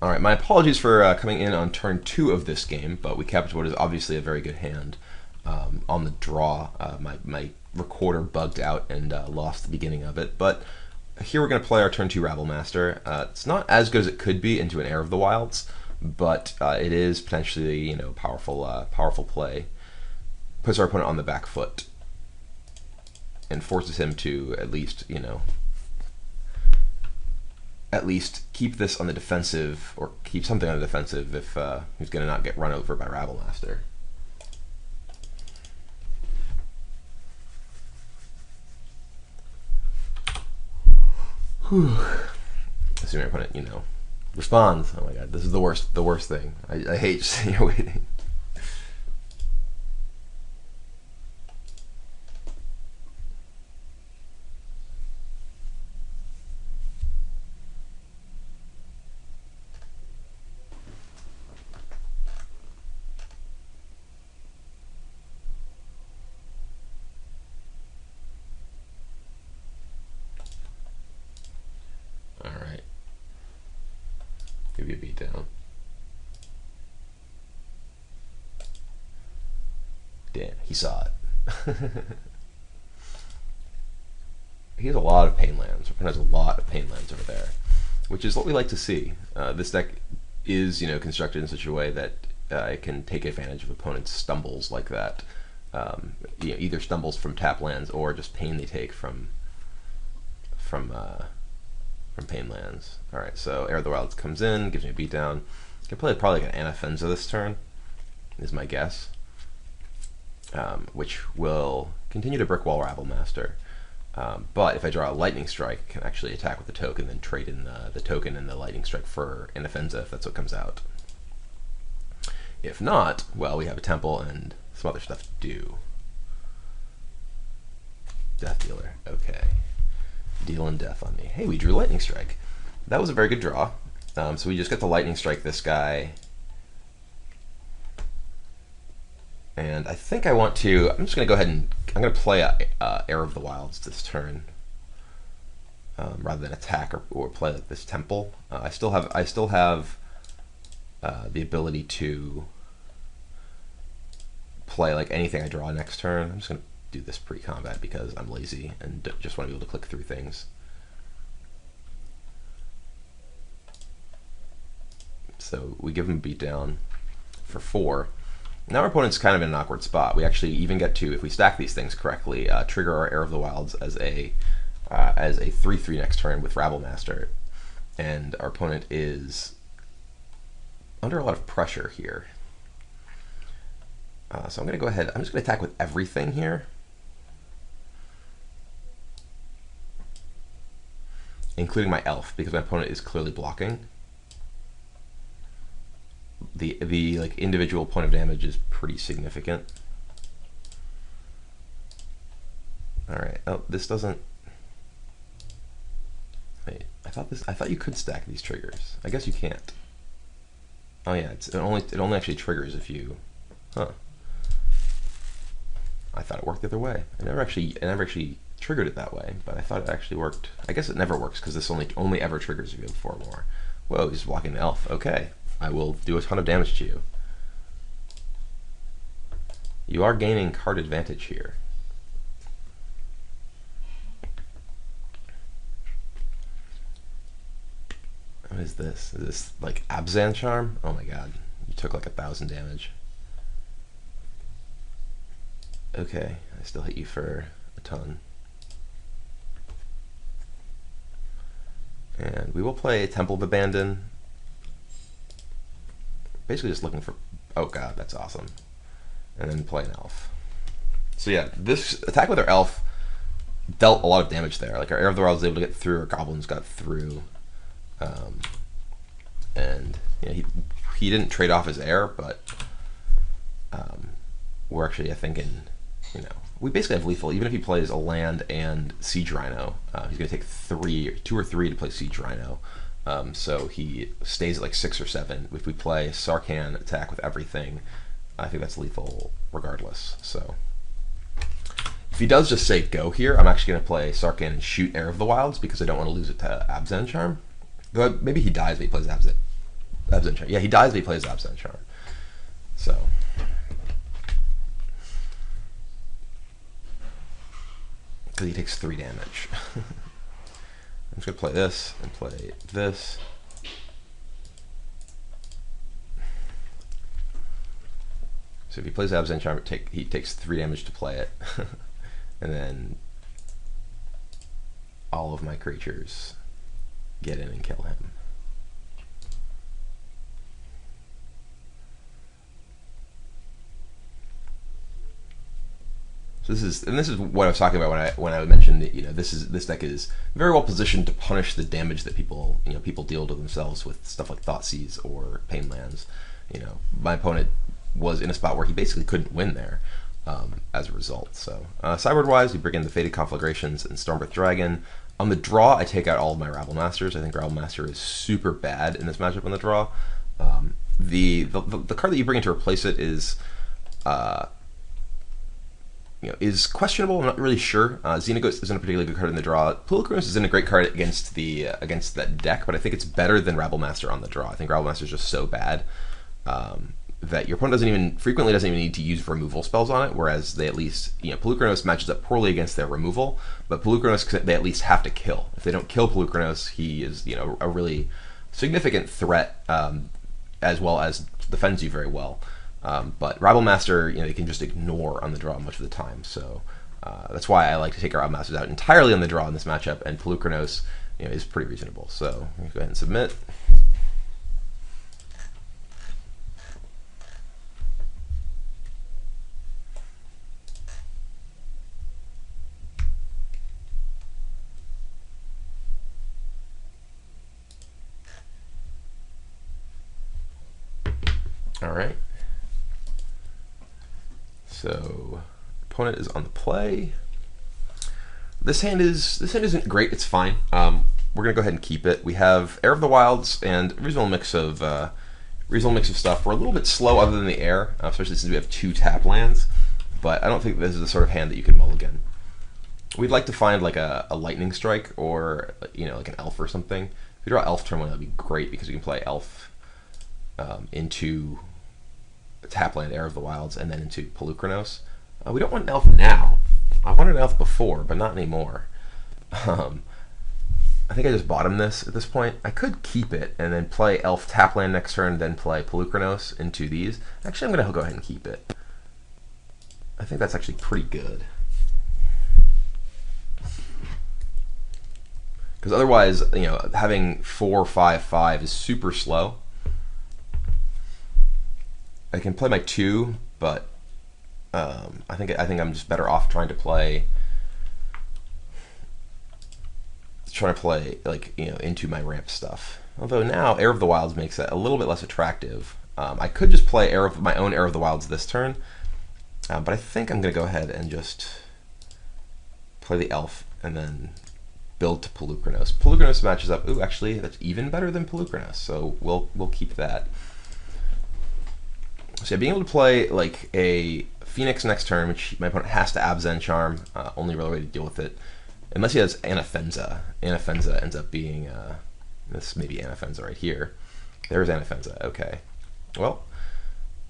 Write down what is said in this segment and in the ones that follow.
Alright, my apologies for coming in on turn 2 of this game, but we kept what is obviously a very good hand on the draw. My recorder bugged out and lost the beginning of it, but here we're going to play our turn 2 Rabble Master. It's not as good as it could be into an Heir of the Wilds, but it is potentially, powerful play. Puts our opponent on the back foot and forces him to at least keep this on the defensive, or keep something on the defensive if he's going to not get run over by Rabble Master. Assuming our opponent, responds. Oh my god, this is the worst thing. I hate just sitting here waiting. Alright. Give you a beat down. Damn, he saw it. He has a lot of pain lands. Our opponent has a lot of pain lands over there, which is what we like to see. This deck is, constructed in such a way that it can take advantage of opponents' stumbles like that. Either stumbles from tap lands or just pain they take from pain lands. Alright, so Heir of the Wilds comes in, gives me a beatdown. I can play probably like an Anafenza this turn, is my guess. Which will continue to brick wall Rabble Master. But if I draw a Lightning Strike, I can actually attack with the token, then trade in the token and the Lightning Strike for Anafenza if that's what comes out. If not, well, we have a Temple and some other stuff to do. Death Dealer, okay. Dealing death on me. Hey, we drew Lightning Strike. That was a very good draw. So we just get to Lightning Strike this guy. And I think I want to, I'm just going to go ahead and, I'm going to play Heir of the Wilds this turn. Rather than attack or play like this Temple. I still have the ability to play like anything I draw next turn. I'm just going to do this pre-combat because I'm lazy and just want to be able to click through things. So we give him a beatdown for 4. Now our opponent's kind of in an awkward spot. We actually even get to, if we stack these things correctly, trigger our Heir of the Wilds as a 3/3 next turn with Rabble Master, and our opponent is under a lot of pressure here. So I'm going to go ahead. I'm just going to attack with everything here, including my elf, because my opponent is clearly blocking. The like individual point of damage is pretty significant. All right. Oh, this doesn't. Wait, I thought you could stack these triggers. I guess you can't. Oh yeah, it only actually triggers if you. Huh. I thought it worked the other way. I never actually triggered it that way, but I thought it actually worked. I guess it never works because this only ever triggers if you have 4 or more. Whoa, he's blocking the elf. Okay. I will do a ton of damage to you. You are gaining card advantage here. What is this? Is this like Abzan Charm? Oh my god. You took like 1,000 damage. Okay, I still hit you for a ton. And we will play Temple of Abandon. Basically just looking for, oh god, that's awesome. And then play an elf. So yeah, this attack with our elf dealt a lot of damage there. Like our Heir of the World was able to get through, our goblins got through. And he didn't trade off his heir, but we're actually, I think, we basically have lethal. Even if he plays a land and Siege Rhino, he's going to take 2 or 3 to play Siege Rhino. So he stays at like 6 or 7. If we play Sarkhan attack with everything, I think that's lethal regardless. So if he does just say go here, I'm actually going to play Sarkhan and shoot Heir of the Wilds because I don't want to lose it to Abzan Charm. Maybe he dies but he plays Abzan. Absent Charm. Yeah, he dies, but he plays Absent Charm. So. Because he takes 3 damage. I'm just going to play this and play this. So if he plays Absent Charm, he takes 3 damage to play it. And then all of my creatures get in and kill him. So this is what I was talking about when I mentioned that this deck is very well positioned to punish the damage that people deal to themselves with stuff like Thoughtseize or Pain Lands. My opponent was in a spot where he basically couldn't win there as a result. So sideboard wise, we bring in the Faded Conflagrations and Stormbreath Dragon. On the draw, I take out all of my Rabble Masters. I think Rabble Master is super bad in this matchup on the draw. The card that you bring in to replace it is is questionable. I'm not really sure. Xenaghost isn't a particularly good card in the draw. Pulukronos isn't a great card against that deck, but I think it's better than Rabble Master on the draw. I think Rabble Master is just so bad that your opponent frequently doesn't even need to use removal spells on it, whereas they at least, Pulukronos matches up poorly against their removal, but Pulukronos, they at least have to kill. If they don't kill Pulukronos, he is, a really significant threat, as well as defends you very well. But Rabble Master, they can just ignore on the draw much of the time, so that's why I like to take our Rabble Masters out entirely on the draw in this matchup, and Pulukronos, is pretty reasonable. So I'm going to go ahead and submit. All right. So opponent is on the play. This hand isn't great. It's fine. We're gonna go ahead and keep it. We have Heir of the Wilds and a reasonable mix of stuff. We're a little bit slow other than the air, especially since we have 2 tap lands. But I don't think this is the sort of hand that you can mulligan. We'd like to find like a lightning strike or like an elf or something. If we draw elf turn 1, that'd be great because we can play elf into Tapland, Heir of the Wilds, and then into Pulukronos. We don't want an elf now. I wanted an elf before, but not anymore. I think I just bottomed this at this point. I could keep it and then play elf Tapland next turn, then play Pulukronos into these. Actually, I'm going to go ahead and keep it. I think that's actually pretty good. Because otherwise, having 4/5/5 is super slow. I can play my 2, but I think I'm just better off trying to play into my ramp stuff. Although now Heir of the Wilds makes it a little bit less attractive. I could just play my own Heir of the Wilds this turn, but I think I'm going to go ahead and just play the elf and then build to Pulukronos. Pulukronos matches up. Ooh, actually, that's even better than Pulukronos, so we'll keep that. So yeah, being able to play like a Phoenix next turn, which my opponent has to Absent Charm, only real way to deal with it, unless he has Anafenza. Anafenza ends up being this maybe Anafenza right here. There's Anafenza. Okay, well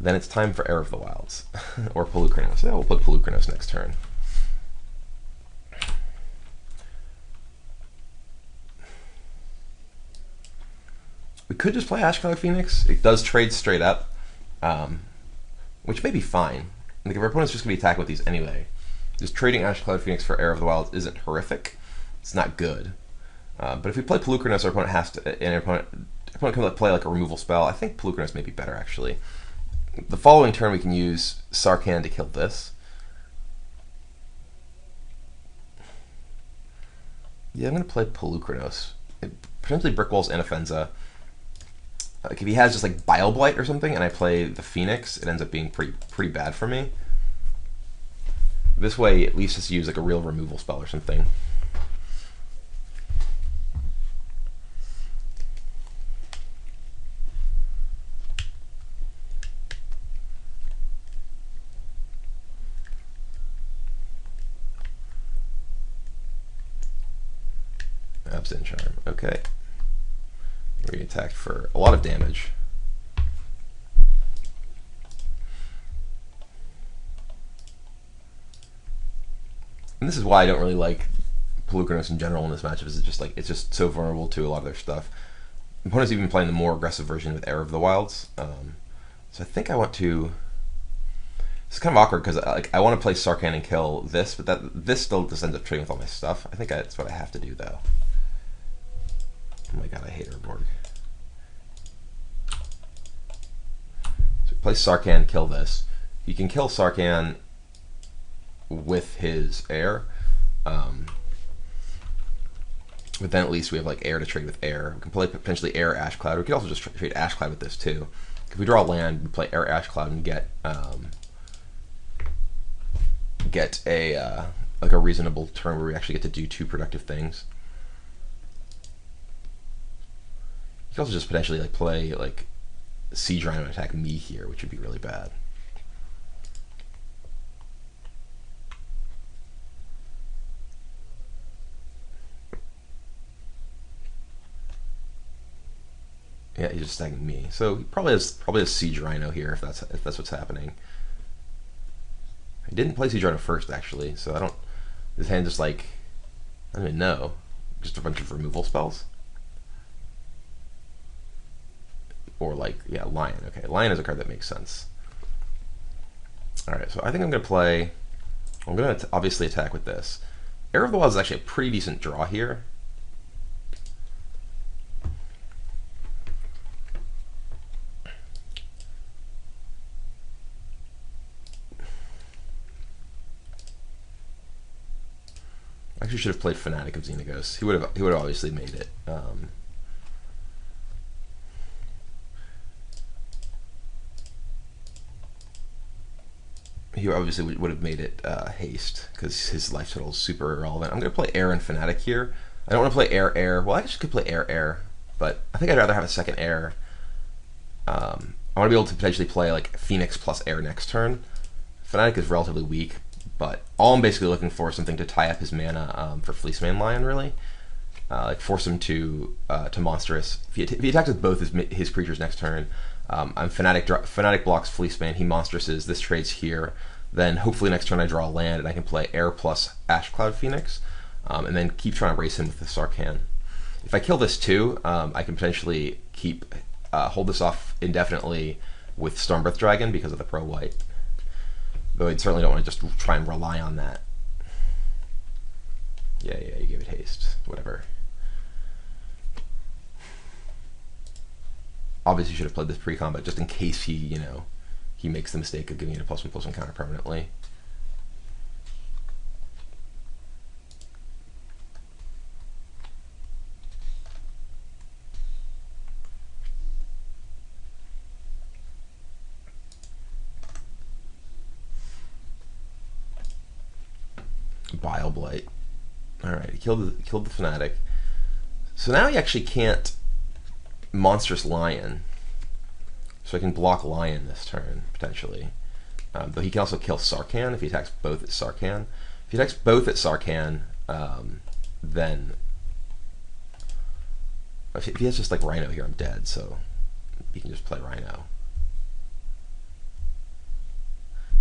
then it's time for Heir of the Wilds or Pulukronos. Yeah, we'll put Pulukronos next turn. We could just play Ashcolor Phoenix. It does trade straight up. Which may be fine. Like if our opponent's just going to be attacking with these anyway, just trading Ashcloud Phoenix for Heir of the Wilds isn't horrific. It's not good. But if we play Pulukronos, our opponent has to, and our opponent can play like a removal spell. I think Pulukronos may be better actually. The following turn we can use Sarkhan to kill this. Yeah, I'm going to play Pulukronos. Potentially Brickwall's Anafenza. Like if he has just like Bile Blight or something, and I play the Phoenix, it ends up being pretty bad for me. This way, at least just use like a real removal spell or something. Absent Charm. Okay. We attacked for a lot of damage. And this is why I don't really like Pelucranos in general in this matchup. Is it's just so vulnerable to a lot of their stuff. Opponents even playing the more aggressive version with Heir of the Wilds. So I think I want to. It's kind of awkward because I want to play Sarkhan and kill this, but this still just ends up trading with all my stuff. I think that's what I have to do though. Oh my god, I hate Urborg. So play Sarkhan, kill this. You can kill Sarkhan with his Heir. But then at least we have like Heir to trade with Heir. We can play potentially Heir Ashcloud. We could also just trade Ashcloud with this too. If we draw a land, we play Heir Ashcloud and get a like a reasonable turn where we actually get to do 2 productive things. You can also just potentially like play like Siege Rhino and attack me here, which would be really bad. Yeah, he's just attacking me. So he probably has Siege Rhino here if that's what's happening. He didn't play Siege Rhino first actually, so I don't. This hand just like I don't even know. Just a bunch of removal spells. Or like yeah, Lion. Okay, Lion is a card that makes sense. All right, so I think I'm gonna obviously attack with this. Heir of the Wilds is actually a pretty decent draw here. I actually should have played Fanatic of Xenagos. He would have obviously made it. He obviously would have made it haste because his life total is super irrelevant. I'm going to play Heir and Fanatic here. I don't want to play Heir. Well, I actually could play Heir, but I think I'd rather have a second Heir. I want to be able to potentially play like Phoenix plus Heir next turn. Fanatic is relatively weak, but all I'm basically looking for is something to tie up his mana for Fleeceman Lion, really. Like force him to Monstrous. If he attacks with both his creatures next turn, I'm Fanatic blocks Fleeceman, he Monstruses, this trades here. Then hopefully next turn I draw a land and I can play Heir plus Ashcloud Phoenix, and then keep trying to race him with the Sarkhan. If I kill this too, I can potentially hold this off indefinitely with Stormbreath Dragon because of the pro-white. Though I certainly don't want to just try and rely on that. Yeah, you gave it haste. Whatever. Obviously, you should have played this pre-combat just in case he makes the mistake of giving it a +1/+1 counter permanently. Bile Blight. Alright, he killed the Fanatic. So now he actually can't Monstrous Lion. So I can block Lion this turn, potentially. Though he can also kill Sarkhan if he attacks both at Sarkhan. If he attacks both at Sarkhan, then... If he has just like Rhino here, I'm dead, so he can just play Rhino.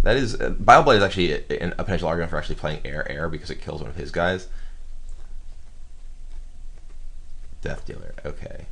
That is, Bile Blight is actually a potential argument for actually playing Heir because it kills one of his guys. Death Dealer, okay.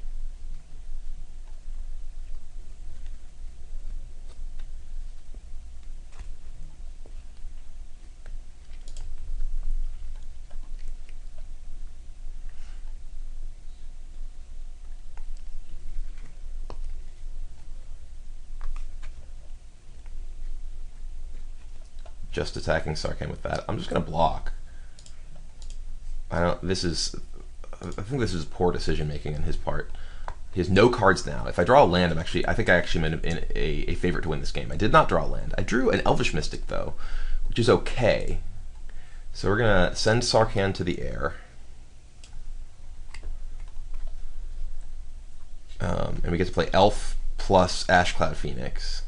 Just attacking Sarkhan with that. I'm just gonna block. I think this is poor decision making on his part. He has no cards now. If I draw a land, I think I actually am in a favorite to win this game. I did not draw a land. I drew an Elvish Mystic though, which is okay. So we're gonna send Sarkhan to the Heir. And we get to play Elf plus Ashcloud Phoenix.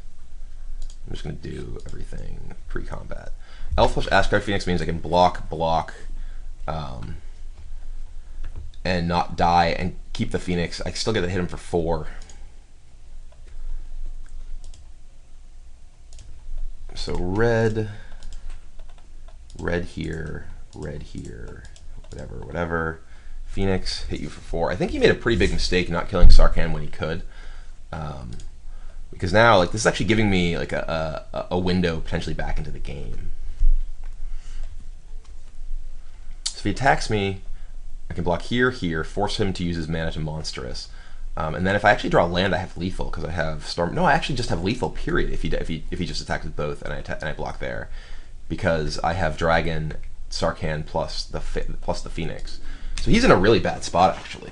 I'm just going to do everything pre-combat. Elf plus Ashcloud Phoenix means I can block, and not die and keep the Phoenix. I still get to hit him for 4. So red here, red here, whatever. Phoenix hit you for 4. I think he made a pretty big mistake not killing Sarkhan when he could, because now like this is actually giving me like a window potentially back into the game. So if he attacks me, I can block here, force him to use his mana to monstrous, and then if I actually draw land, I have lethal because I have storm. No, I actually just have lethal. Period. If he just attacks with both and I block there, because I have dragon, Sarkhan plus the Phoenix. So he's in a really bad spot, actually.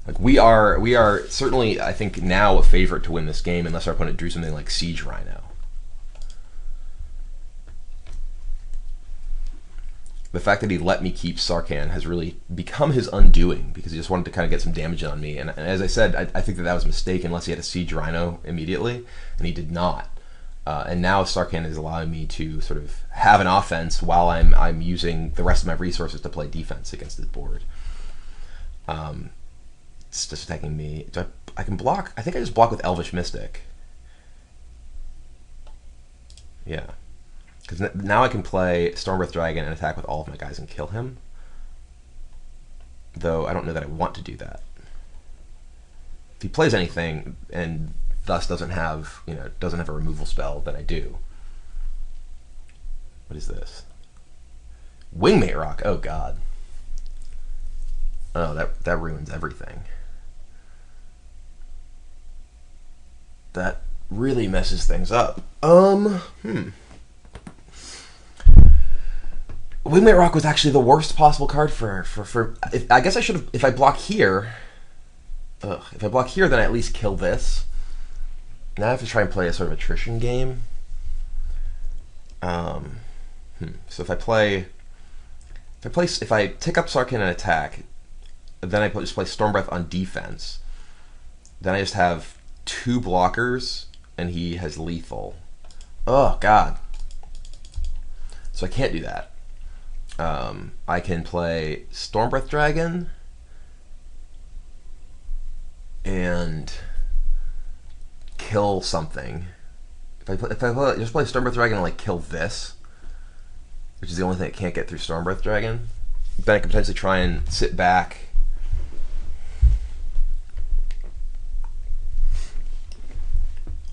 Like we are certainly, I think, now a favorite to win this game, unless our opponent drew something like Siege Rhino. The fact that he let me keep Sarkhan has really become his undoing, because he just wanted to kind of get some damage on me. And as I said, I think that was a mistake, unless he had a Siege Rhino immediately, and he did not. And now Sarkhan is allowing me to sort of have an offense while I'm using the rest of my resources to play defense against his board. It's just attacking me. I can block. I think I just block with Elvish Mystic. Yeah. Because now I can play Stormbreath Dragon and attack with all of my guys and kill him. Though I don't know that I want to do that. If he plays anything and thus doesn't have a removal spell, then I do. What is this? Wingmate Rock. Oh god. Oh, that ruins everything. That really messes things up. Wingmate Rock was actually the worst possible card for I guess I should have, if I block here. If I block here, then I at least kill this. Now I have to try and play a sort of attrition game. So if I tick up Sarkhan and attack, then I just play Stormbreath on defense. Then I just have 2 blockers, and he has lethal. Oh god. So I can't do that. I can play Stormbreath Dragon and kill something. If I just play Stormbreath Dragon and like kill this, which is the only thing that can't get through Stormbreath Dragon, then I can potentially try and sit back.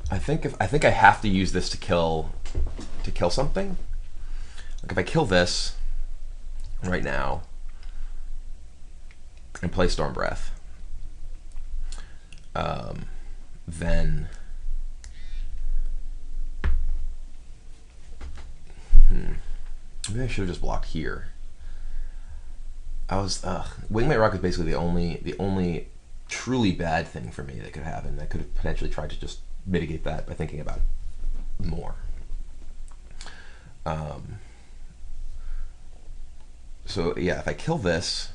I think I have to use this to kill something. Like if I kill this right now and play Stormbreath, then maybe I should have just blocked here. Wingmate Rock is basically the only truly bad thing for me that could happen. I could have potentially tried to just mitigate that by thinking about it more. So yeah, if I kill this,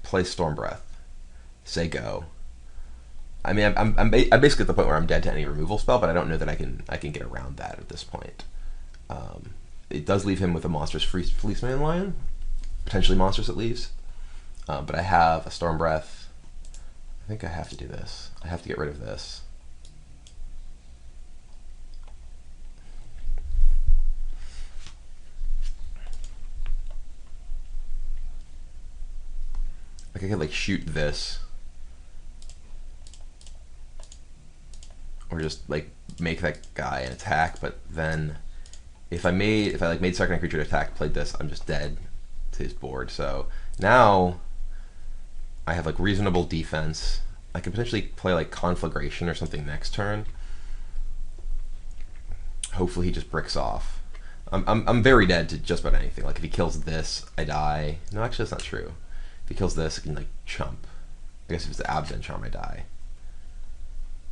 play Stormbreath, say go. I mean, I'm basically at the point where I'm dead to any removal spell, but I don't know that I can get around that at this point. It does leave him with a monstrous Fleeceman Lion, potentially monstrous at least. But I have a Stormbreath. I think I have to do this. I have to get rid of this. Like I could like shoot this, or just like make that guy an attack. But then if I made second creature to attack, played this, I'm just dead to his board. So now I have like reasonable defense. I could potentially play like Conflagration or something next turn. Hopefully he just bricks off. I'm very dead to just about anything. Like if he kills this, I die. No, actually that's not true. If he kills this, I can like chump. I guess if it's the Absent Charm, I die.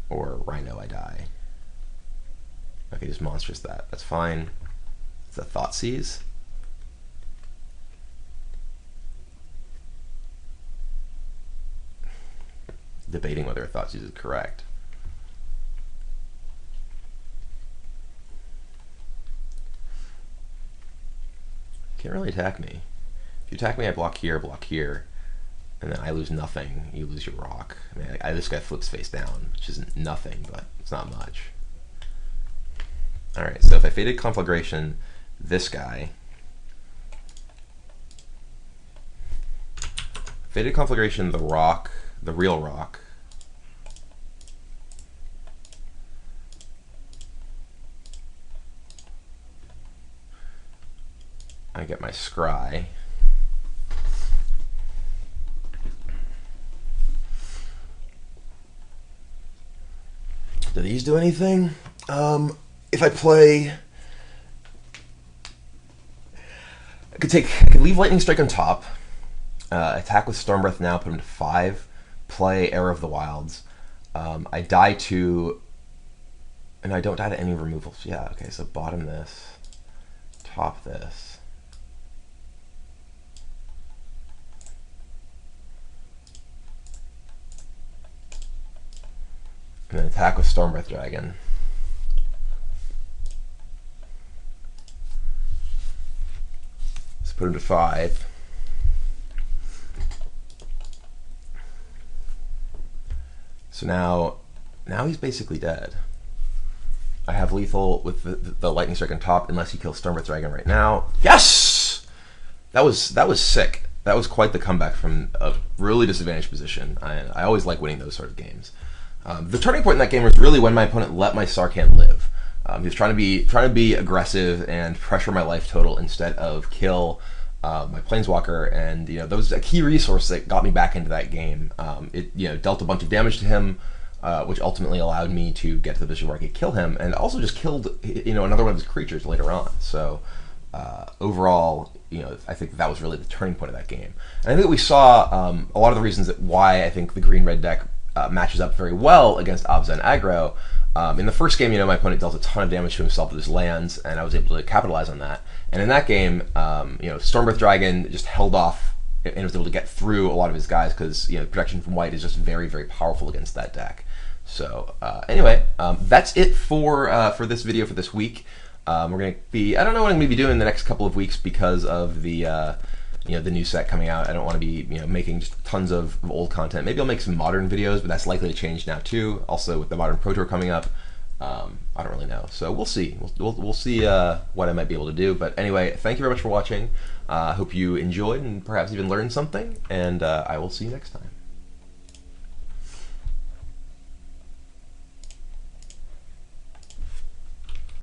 Or Rhino, I die. Okay, just monstrous that. That's fine. It's a Thoughtseize. Debating whether a Thoughtseize is correct. Can't really attack me. If you attack me, I block here, and then I lose nothing. You lose your rock. I mean, this guy flips face down, which isn't nothing, but it's not much. All right, so if I faded Conflagration, this guy, Faded Conflagration, the rock, the real rock. I get my scry. Do these do anything? If I play, I could leave Lightning Strike on top, attack with Storm Breath now, put him to 5, play Era of the Wilds. I die to, and I don't die to any removals. Yeah, okay, so bottom this, top this. And then attack with Stormbreath Dragon. Let's put him to 5. So now he's basically dead. I have lethal with the Lightning Strike on top, unless he kills Stormbreath Dragon right now. Yes! That was sick. That was quite the comeback from a really disadvantaged position. I always like winning those sort of games. The turning point in that game was really when my opponent let my Sarkhan live. He was trying to be aggressive and pressure my life total instead of kill my Planeswalker, and that was a key resource that got me back into that game. It dealt a bunch of damage to him, which ultimately allowed me to get to the position where I could kill him, and also just killed another one of his creatures later on. So overall, I think that was really the turning point of that game. And I think that we saw a lot of the reasons why I think the green-red deck matches up very well against Abza and aggro. In the first game, my opponent dealt a ton of damage to himself with his lands, and I was able to capitalize on that. And in that game, Stormbreath Dragon just held off and was able to get through a lot of his guys because protection from white is just very, very powerful against that deck. So anyway, that's it for this video for this week. We're going to be, I don't know what I'm going to be doing the next couple of weeks because of the the new set coming out. I don't want to be making just tons of old content. Maybe I'll make some modern videos, but that's likely to change now too. Also with the Modern Pro Tour coming up, I don't really know. So we'll see. We'll see what I might be able to do. But anyway, thank you very much for watching. I hope you enjoyed and perhaps even learned something. And I will see you next time.